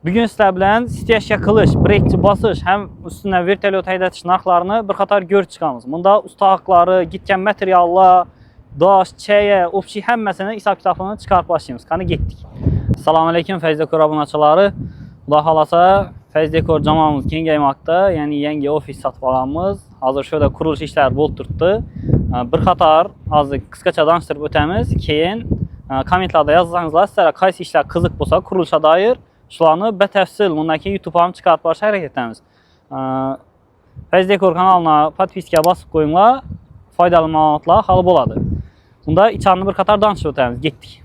Bugün sizler bilen stiyashga qilish, brekçi basış, hem üstüne vertolyot haydatish narxlarini bir qator ko'rib chiqamiz. Bunda ustalıqları, gitgan materiallar, daş, chaya, общий hammasini hisob kitobini chiqarib boshlaymiz. Qani ketdik. Assalomu alaykum Fayz Dekor obunachiları. Xudo xolasa Fayz Dekor jamoamiz kengaymoqda, ya'ni yangi ofis sotib olamiz. Hozir shu yerda qurilish ishlari bo'lib turibdi. Bir qator hozir qisqacha tanishtirib o'tamiz. Keyin kommentlarda yozsangizlar, sizlarga qaysi ishlar qiziq bo'lsa, qurilishga doir shularni batafsil bundan keyin YouTube'ga chiqarib borishga harakat etamiz. Fayz Dekor kanalına podpiska bosib qo'yinglar, foydali ma'lumotlar hal bo'ladi. Bunda ichini bir qator tanishib o'tamiz. Ketdik.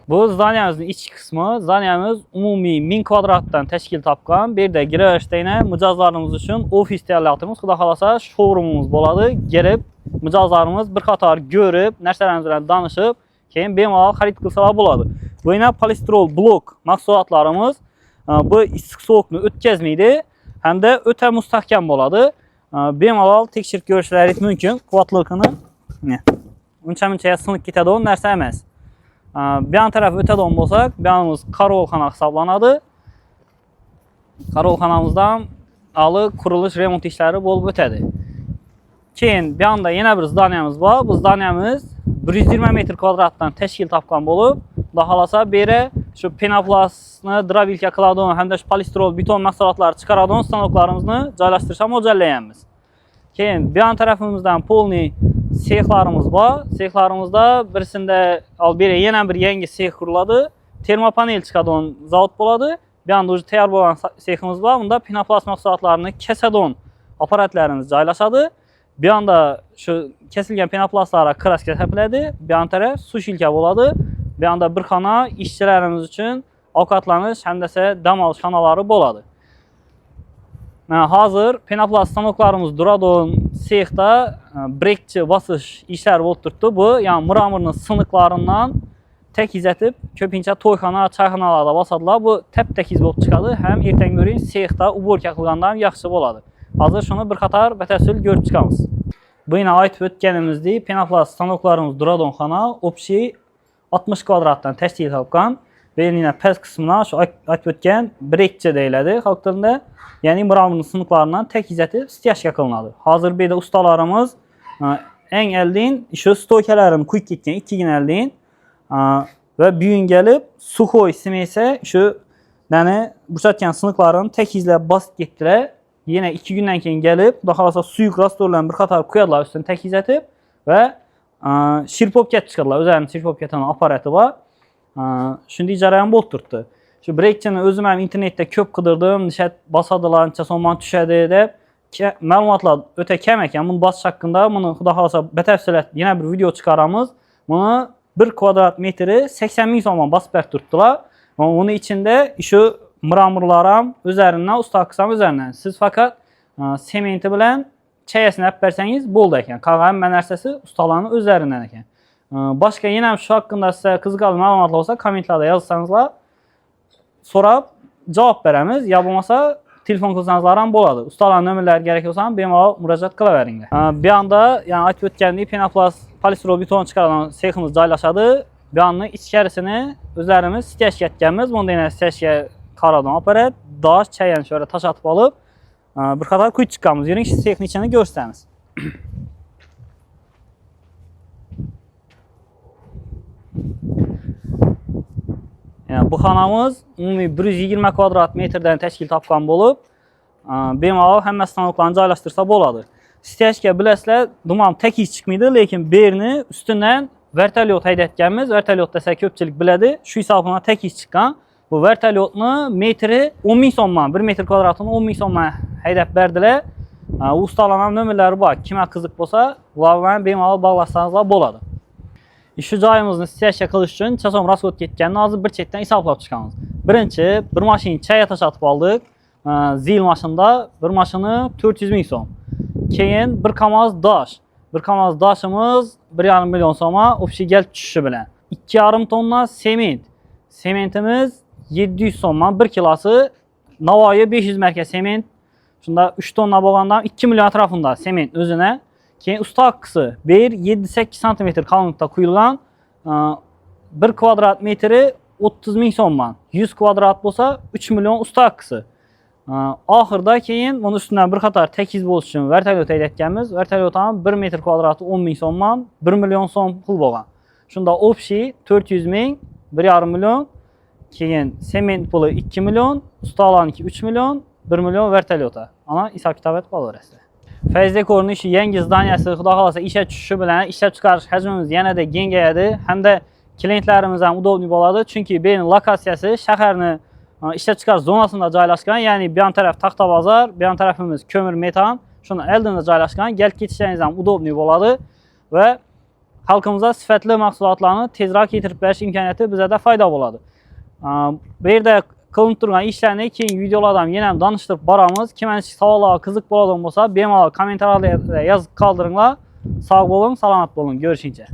Bu zdaniyamizning ichki qismi. Zdaniyamiz umumiy 1000 kvadratdan tashkil topgan. Bu yerda girishda mijozlarimiz uchun ofis tayyorlayapmiz. Xudo xolasa showroomimiz bo'ladi. Kelib, mijozlarimiz bir qator ko'rib, narsalarimiz bilan danishib, keyin bemalol xarid qilsalar bo'ladi. Bu yana polistirol blok mahsulotlarimiz. Bu issiq sovuqni o'tkazmaydi hamda o'ta mustahkam bo'ladi. Bemalol tekshirib ko'rishlaringiz mumkin. Quvvatliligini uncha-muncha sinib ketadigan narsa emas. Bir yan tarafı öteden bolsak, bir yanımız karavulxana hisoblanadi. Karavulxanamızdan alı qurilish remont ishlari bo'lib o'tadi. Keyin bir yanda yana bir zdaniyamiz bor. Bu zdaniyamiz 120 metr kvadratdan tashkil topgan bo'lib, xudo xolasa bu yerga shu penoplastni drabilka qiladigan hamda shu polistirol beton mahsulotlari chiqaradigan stanoklarimizni joylashtirishga mo'ljallayapmiz. Keyin bir yan tarafimizdan polniy sexlarimiz bor. Sexlarimizda birisinde albere yana bir yangi sex quriladi. Termopanel chiqadigan zavod bo'ladi. Bir yanda o'zi tayyor bo'lgan seximiz bor. Bunda penoplast mahsulotlarini kesadigan apparatlarimiz joylashadi. Bir yanda shu kesilgan penoplastlarga kraska sepiladi. Bir yan taraf sushilka bo'ladi. Bir yanda bir xona ishchilarimiz uchun ovqatlanish hamda dam olish xonalari bo'ladi. Hazır penoplast stanoklarımız duradigan sexda brekçi basış işler bo'lib turibdi. Bu yani mramorning siniqlaridan tekizletib, ko'pincha to'yxona, chayxonalarda basadılar. Bu tep-tekiz bo'lib chiqadi. Ham ertaga ko'ring sexda uborka qilgandan yaxshi bo'ladi. Hozir shuni bir qator batafsil ko'rib chiqamiz. Bu yana aytib o'tganimizdek, penoplast stanoklarimiz duradigan xona общий 60 kvadratdan tashkil topgan. Belina past qismina shu aytib o'tgan brekçi deyiladi xalq tilida. Yani mramorning siniqlaridan tekizletib stiyashga qilinadi. Hozir bu yerda ustalarimiz eng eldin shu stoykalarini quyib ketgan, ikkigina eldin va bugun kelib suxoy simesa shu yani bo'shatgan siniqlarini tekizlab bosib ketdilar. Yana 2 kundan keyin kelib, xudo xolasa suyuq rastlarni bir qator qo'yadilar ustidan tekizletib va shirpopka chiqaradilar. O'zlarining shirpopka apparati bor. Shunday jarayon bo'lib turibdi. Şu brekçini özüm hem internette köp qidirdim, nishat basadilar, necha so'mdan tushadi deb ma'lumotlar o'ta kam ekan. Buni bosish haqida buni xudo xolasa batafsil yana bir video chiqaramiz. Buni 1 kvadrat metri 80 ming so'mdan bosib berib turibdilar. Uni ichida shu mramorlar ham o'zlaridan ustalik qilsam o'zlaridan. Siz faqat sementi bilan chayasini olib bersangiz bo'ldi ekan. Qolgan hamma narsasi ustalarning o'zlaridan ekan. Boshqa yana shu haqida sizga qiziqarli ma'lumotlar bo'lsa, kommentlarda yozsangizlar so'rab javob beramiz. Ya bo'lmasa telefon qilsangizlar ham bo'ladi. Ustalarning nomerlari kerak bo'lsa ham bemalol murojaat qilaveringlar. Bu yanda yani aytib o'tgandek penoplast polistirol beton chiqaradigan seximiz joylashadi. Bu yanning ichkarisini o'zlarimiz stiyashga ketganmiz. Bunda yana stiyashga qaradigan apparat, dash, chayani shu yerga tashatib olib, bir qator quyib chiqqanmiz. Yuring sexning ichini ko'rsatamiz. Yani bu xonamiz umumiy 120 kvadrat metrdan tashkil topgan bo'lib, bemalol hamma stanoklarni joylashtirsa bo'ladi. Stiyashga bilasizlar, dumam tekiz chiqmaydi, lekin bu yerni ustidan vertolyot haydatganmiz. Vertolyot desa ko'pchilik biladi. Shu hisobiga tekiz chiqqan. Bu vertolyotni metri 10 ming so'mdan, 1 metr kvadratini 10 ming so'mdan haydab berdilar. Ustalarning nomerlari bor. Kimga qiziq bo'lsa, ular bilan bemalol bog'lashsangizlar bo'ladi. Shu joyimizni stiyashga qilish uchun necha so'm rasxod ketganini hozir bir chetdan hisoblab chiqamiz. Birinchi bir mashina chaya tashatib oldik. Zil mashinada bir mashina 400 ming so'm. Keyin bir kamaz dash. Bir kamaz dashimiz 1,5 million so'mga общий kelib tushishi bilan. 2,5 tonna sement. Sementimiz 700 so'mdan 1 kilosi. Navoiy 500 marka sement. Shunda 3 tonna bo'lgandan 2 million atrofida sement o'zine. Keyin usta haqqisi 7-8 cm kalınlıkta quyilgan 1 kvadrat metri 30 ming so'mman. 100 kvadrat bo'lsa 3 million usta haqqisi. Oxirda keyin bunun üstündən bir qator tekiz bo'lish uchun vertolyot aytganmiz. Vertolyot ham 1 metr kvadrati 10 ming so'mman, 1 million so'm pul bo'lgan. Shunda общий 400 ming, 1,5 million, keyin sement puli 2 million, ustalarniki 3 million, 1 million vertolyota. Ana hisob kitob etib qolaverasizlar. Fayzdekorning ishi yangi zdaniyasi xudo xolasa ishga tushishi bilan ishlab chiqarish hajmimiz yanada kengayadi hamda klientlarimiz ham udobniy bo'ladi, chunki bu yerning lokatsiyasi shaharni ishlab chiqarish zonasida joylashgan, ya'ni bu yon taraf taxta bozor, bu yon tarafimiz ko'mir metan, shuni oldinda joylashgan, kelib ketishingiz ham udobniy bo'ladi va xalqimizga sifatli mahsulotlarni tezroq yetirib berish imkoniyati bizda foyda bo'ladi. Bu yerda qilinib turgan ishlarni keyingi videolarda ham yana ham tanishtirib boramiz. Kimga savollar qiziq bo'ladigan bo'lsa, bemalol kommentariyada yozib qoldiringlar. Sog' bo'ling, salomat bo'ling. Görüşünce.